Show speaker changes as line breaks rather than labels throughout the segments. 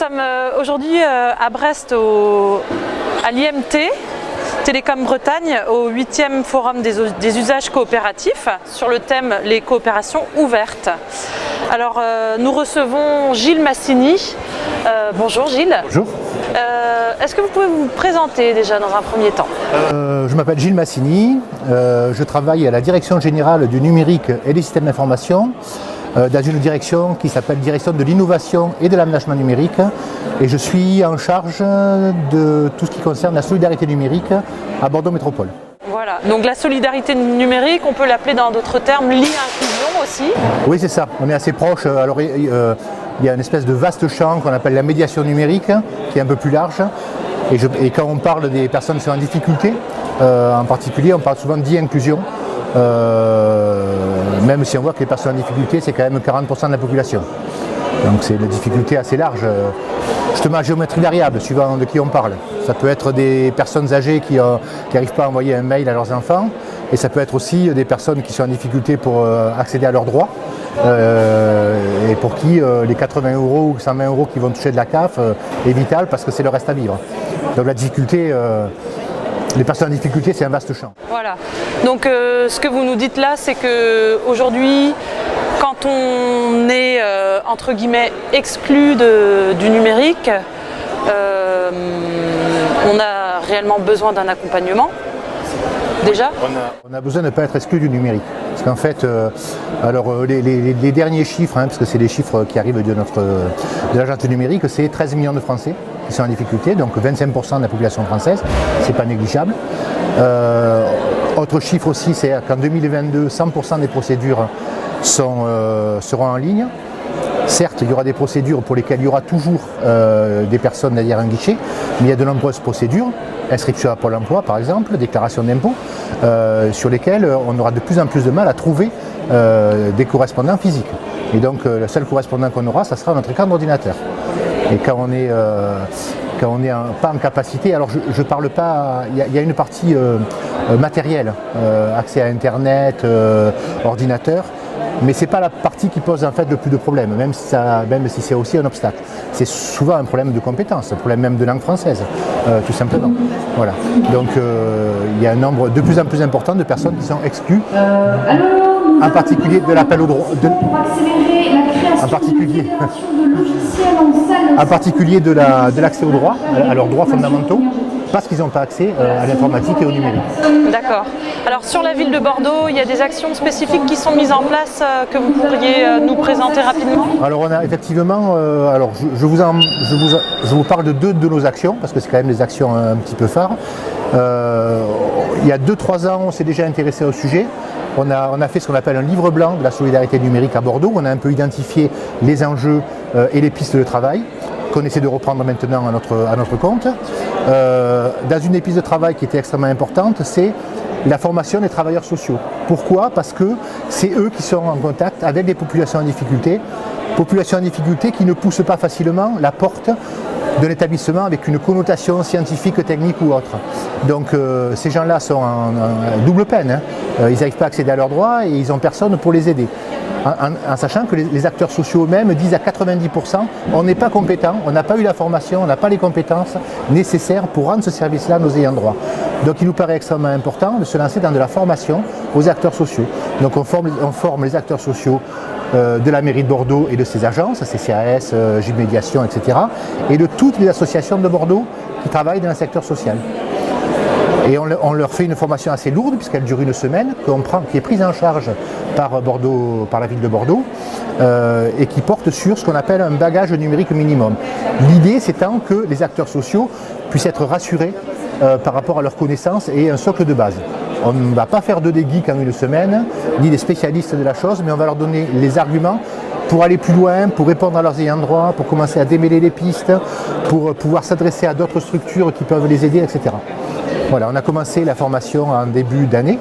sommes aujourd'hui à Brest à l'IMT, Télécom Bretagne, au 8e forum des usages coopératifs sur le thème les coopérations ouvertes. Alors nous recevons Gilles Massini. Bonjour Gilles.
Bonjour.
Est-ce que vous pouvez vous présenter déjà dans un premier temps?
Je m'appelle Gilles Massini, je travaille à la Direction Générale du Numérique et des Systèmes d'Information, dans une direction qui s'appelle Direction de l'Innovation et de l'Aménagement Numérique, et je suis en charge de tout ce qui concerne la solidarité numérique à Bordeaux Métropole.
Voilà, donc la solidarité numérique, on peut l'appeler dans d'autres termes l'e-inclusion aussi.
Oui, c'est ça, on est assez proche. Alors, il y a une espèce de vaste champ qu'on appelle la médiation numérique, qui est un peu plus large. Et quand on parle des personnes qui sont en difficulté, en particulier, on parle souvent d'e-inclusion. Même si on voit que les personnes en difficulté, c'est quand même 40% de la population. Donc c'est une difficulté assez large, justement à géométrie variable, suivant de qui on parle. Ça peut être des personnes âgées qui n'arrivent pas à envoyer un mail à leurs enfants, et ça peut être aussi des personnes qui sont en difficulté pour accéder à leurs droits, et pour qui les 80 € ou 120 € qui vont toucher de la CAF est vital parce que c'est le reste à vivre. Donc la difficulté, les personnes en difficulté, c'est un vaste champ.
Voilà. Donc ce que vous nous dites là, c'est qu'aujourd'hui, quand on est entre guillemets exclu du numérique, on a réellement besoin d'un accompagnement. Déjà,
on a besoin de ne pas être exclu du numérique. Parce qu'en fait, les derniers chiffres, parce que c'est les chiffres qui arrivent de l'agence du numérique, c'est 13 millions de Français qui sont en difficulté, donc 25% de la population française, c'est pas négligeable. Autre chiffre aussi, c'est qu'en 2022, 100% des procédures seront en ligne. Certes, il y aura des procédures pour lesquelles il y aura toujours des personnes derrière un guichet, mais il y a de nombreuses procédures, inscription à Pôle emploi par exemple, déclaration d'impôt, sur lesquelles on aura de plus en plus de mal à trouver des correspondants physiques. Et donc le seul correspondant qu'on aura, ça sera notre écran d'ordinateur. Et quand on n'est pas en capacité, alors je parle pas, il y a une partie matérielle, accès à Internet, ordinateur, mais ce n'est pas la partie qui pose en fait le plus de problèmes, même si c'est aussi un obstacle. C'est souvent un problème de compétences, un problème même de langue française, tout simplement. Voilà. Donc il y a un nombre de plus en plus important de personnes qui sont exclues, en particulier de l'appel au droit. En particulier de l'accès aux droits, à leurs droits fondamentaux, parce qu'ils n'ont pas accès à l'informatique et au numérique. D'accord.
Alors sur la ville de Bordeaux, il y a des actions spécifiques qui sont mises en place que vous pourriez nous présenter rapidement?
Alors on a effectivement, je vous parle de deux de nos actions, parce que c'est quand même des actions un petit peu phares. Il y a 2-3 ans, on s'est déjà intéressé au sujet. On a fait ce qu'on appelle un livre blanc de la solidarité numérique à Bordeaux. On a un peu identifié les enjeux et les pistes de travail qu'on essaie de reprendre maintenant à notre compte. Dans une des pistes de travail qui était extrêmement importante, c'est la formation des travailleurs sociaux. Pourquoi? Parce que c'est eux qui sont en contact avec des populations en difficulté qui ne poussent pas facilement la porte d'un établissement avec une connotation scientifique, technique ou autre. Donc ces gens-là sont en double peine. Ils n'arrivent pas à accéder à leurs droits et ils n'ont personne pour les aider. En sachant que les acteurs sociaux eux-mêmes disent à 90% on n'est pas compétent, on n'a pas eu la formation, on n'a pas les compétences nécessaires pour rendre ce service-là à nos ayants droit. Donc il nous paraît extrêmement important de se lancer dans de la formation aux acteurs sociaux. Donc on forme les acteurs sociaux de la mairie de Bordeaux et de ses agences, CCAS, Gilles Médiation, etc. et de toutes les associations de Bordeaux qui travaillent dans le secteur social. Et on leur fait une formation assez lourde, puisqu'elle dure une semaine, qui est prise en charge par la ville de Bordeaux, et qui porte sur ce qu'on appelle un bagage numérique minimum. L'idée, c'est que les acteurs sociaux puissent être rassurés par rapport à leurs connaissances et un socle de base. On ne va pas faire des geeks en une semaine, ni des spécialistes de la chose, mais on va leur donner les arguments pour aller plus loin, pour répondre à leurs ayants droit, pour commencer à démêler les pistes, pour pouvoir s'adresser à d'autres structures qui peuvent les aider, etc. Voilà, on a commencé la formation en début d'année,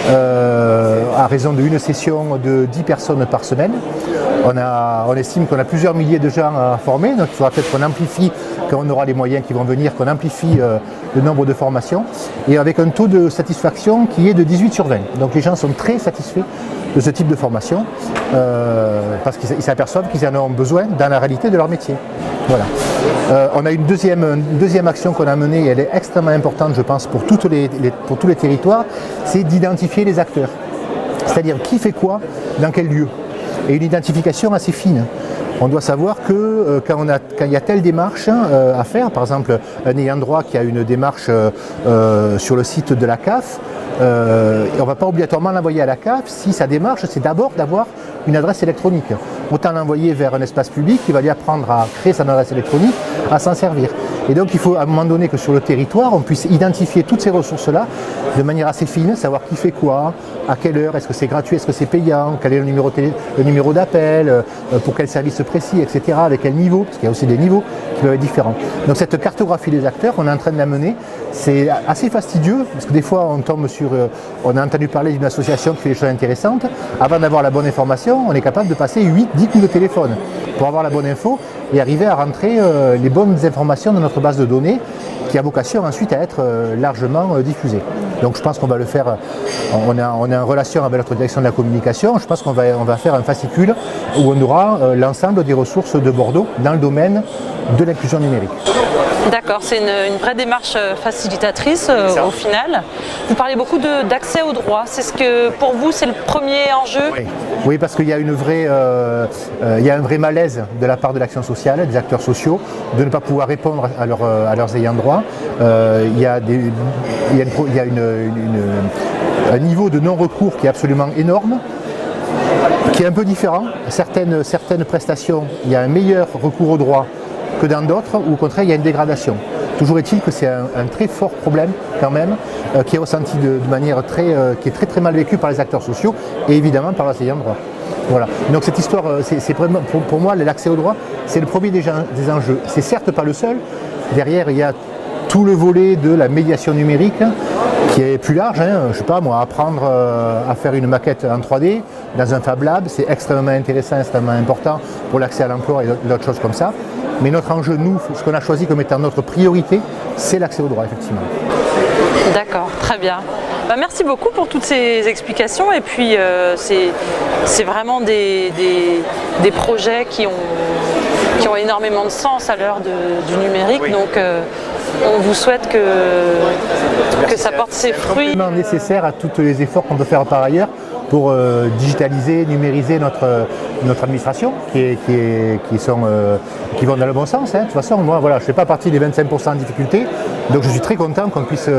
à raison d'une session de 10 personnes par semaine. On estime qu'on a plusieurs milliers de gens à former, donc il faudra peut-être qu'on amplifie, quand on aura les moyens qui vont venir, qu'on amplifie le nombre de formations, et avec un taux de satisfaction qui est de 18 sur 20. Donc les gens sont très satisfaits de ce type de formation, parce qu'ils s'aperçoivent qu'ils en ont besoin dans la réalité de leur métier. Voilà. On a une deuxième action qu'on a menée, et elle est extrêmement importante, je pense, pour tous les territoires, c'est d'identifier les acteurs. C'est-à-dire qui fait quoi, dans quel lieu. Et une identification assez fine. On doit savoir que quand il y a telle démarche à faire, par exemple un ayant droit qui a une démarche sur le site de la CAF, on ne va pas obligatoirement l'envoyer à la CAF si sa démarche c'est d'abord d'avoir une adresse électronique. Autant l'envoyer vers un espace public qui va lui apprendre à créer son adresse électronique, à s'en servir. Et donc il faut à un moment donné que sur le territoire on puisse identifier toutes ces ressources-là de manière assez fine, savoir qui fait quoi, à quelle heure, est-ce que c'est gratuit, est-ce que c'est payant, quel est le numéro d'appel, pour quel service précis, etc., avec quel niveau, parce qu'il y a aussi des niveaux qui peuvent être différents. Donc cette cartographie des acteurs, on est en train de la mener, c'est assez fastidieux, parce que des fois on tombe sur, on a entendu parler d'une association qui fait des choses intéressantes, avant d'avoir la bonne information, on est capable de passer 8-10 coups de téléphone pour avoir la bonne info et arriver à rentrer les bonnes informations dans notre base de données, qui a vocation ensuite à être largement diffusée. Donc je pense qu'on va le faire, on est en relation avec notre direction de la communication, je pense qu'on va faire un fascicule où on aura l'ensemble des ressources de Bordeaux dans le domaine de l'inclusion numérique.
D'accord, c'est une vraie démarche facilitatrice au final. Vous parlez beaucoup d'accès aux droits. C'est ce que pour vous c'est le premier enjeu?
Oui, parce qu'il y a il y a un vrai malaise de la part de l'action sociale, des acteurs sociaux, de ne pas pouvoir répondre à leurs ayants droit. Il y a un niveau de non-recours qui est absolument énorme, qui est un peu différent. Certaines prestations, il y a un meilleur recours aux droits que dans d'autres, où au contraire il y a une dégradation. Toujours est-il que c'est un très fort problème quand même, qui est ressenti de manière qui est très très mal vécu par les acteurs sociaux et évidemment par leurs ayants droit. Voilà. Donc cette histoire, c'est vraiment, pour moi, l'accès au droit, c'est le premier des enjeux. C'est certes pas le seul. Derrière, il y a tout le volet de la médiation numérique qui est plus large. Je ne sais pas moi, apprendre à faire une maquette en 3D dans un Fab Lab, c'est extrêmement intéressant, extrêmement important pour l'accès à l'emploi et d'autres choses comme ça. Mais notre enjeu, nous, ce qu'on a choisi comme étant notre priorité, c'est l'accès au droit, effectivement.
D'accord, très bien. Merci beaucoup pour toutes ces explications. Et puis, c'est vraiment des projets qui ont énormément de sens à l'heure du numérique. Oui. Donc, on vous souhaite que ça porte ses fruits.
C'est vraiment nécessaire à tous les efforts qu'on peut faire par ailleurs pour digitaliser, numériser notre administration qui vont dans le bon sens. De toute façon, moi, voilà, je ne fais pas partie des 25% en difficulté, donc je suis très content qu'on puisse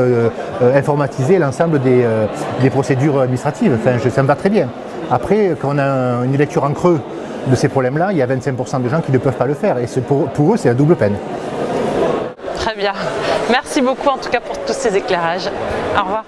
informatiser l'ensemble des procédures administratives. Enfin, ça me va très bien. Après, quand on a une lecture en creux de ces problèmes-là, il y a 25% de gens qui ne peuvent pas le faire. Et pour eux, c'est la double peine.
Très bien. Merci beaucoup en tout cas pour tous ces éclairages. Au revoir.